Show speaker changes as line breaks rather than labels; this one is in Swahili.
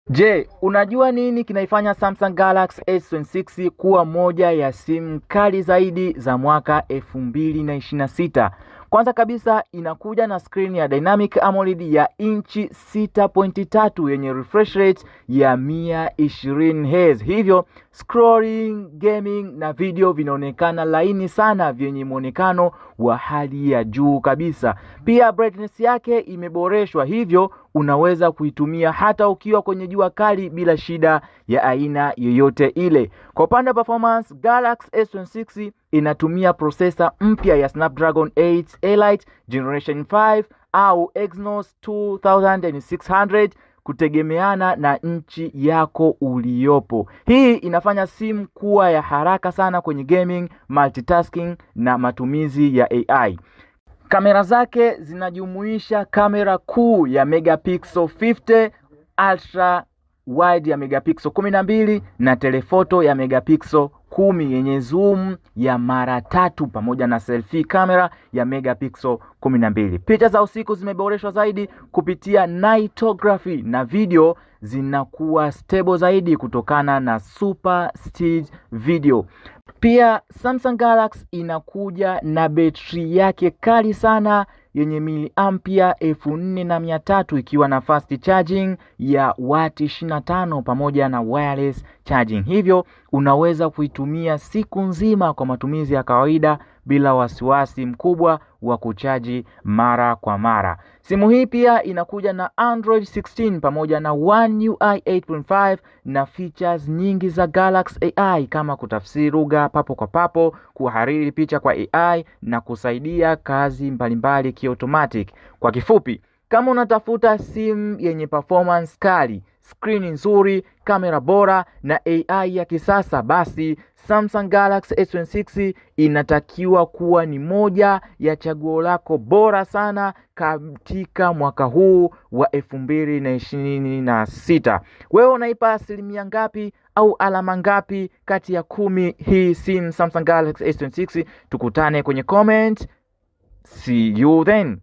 Je, unajua nini kinaifanya Samsung Galaxy S26 kuwa moja ya simu kali zaidi za mwaka 2026? Kwanza kabisa inakuja na screen ya Dynamic AMOLED ya inchi 6.3 yenye refresh rate ya 120 Hz. Hivyo scrolling, gaming na video vinaonekana laini sana, vyenye muonekano wa hali ya juu kabisa. Pia brightness yake imeboreshwa, hivyo unaweza kuitumia hata ukiwa kwenye jua kali bila shida ya aina yoyote ile. Kwa upande wa performance, Galaxy S26 inatumia processor mpya ya Snapdragon 8 Elite Generation 5 au Exynos 2600 kutegemeana na nchi yako uliopo. Hii inafanya simu kuwa ya haraka sana kwenye gaming, multitasking na matumizi ya AI. Kamera zake zinajumuisha kamera kuu ya megapixel 50, ultra wide ya megapixel 12 na telephoto ya megapixel 10 yenye zoom ya mara 3 pamoja na selfie kamera ya megapixel 12. Picha za usiku zimeboreshwa zaidi kupitia nightography na video zinakuwa stable zaidi kutokana na super stage video. Pia Samsung Galaxy inakuja na betri yake kali sana yenye miliampia 4300 ikiwa na fast charging ya wati 25 pamoja na wireless charging. Hivyo unaweza kuitumia siku nzima kwa matumizi ya kawaida bila wasiwasi mkubwa wa kuchaji mara kwa mara. Simu hii pia inakuja na Android 16 pamoja na One UI 8.5 na features nyingi za Galaxy AI kama kutafsiri lugha papo kwa papo, kuhariri picha kwa AI na kusaidia kazi mbalimbali kiautomatic. Kwa kifupi, kama unatafuta simu yenye performance kali, screen nzuri, kamera bora na AI ya kisasa, basi Samsung Galaxy S26 inatakiwa kuwa ni moja ya chaguo lako bora sana katika mwaka huu wa 2026. Wewe unaipa asilimia ngapi au alama ngapi kati ya 10 hii simu Samsung Galaxy S26? Tukutane kwenye comment. See you then.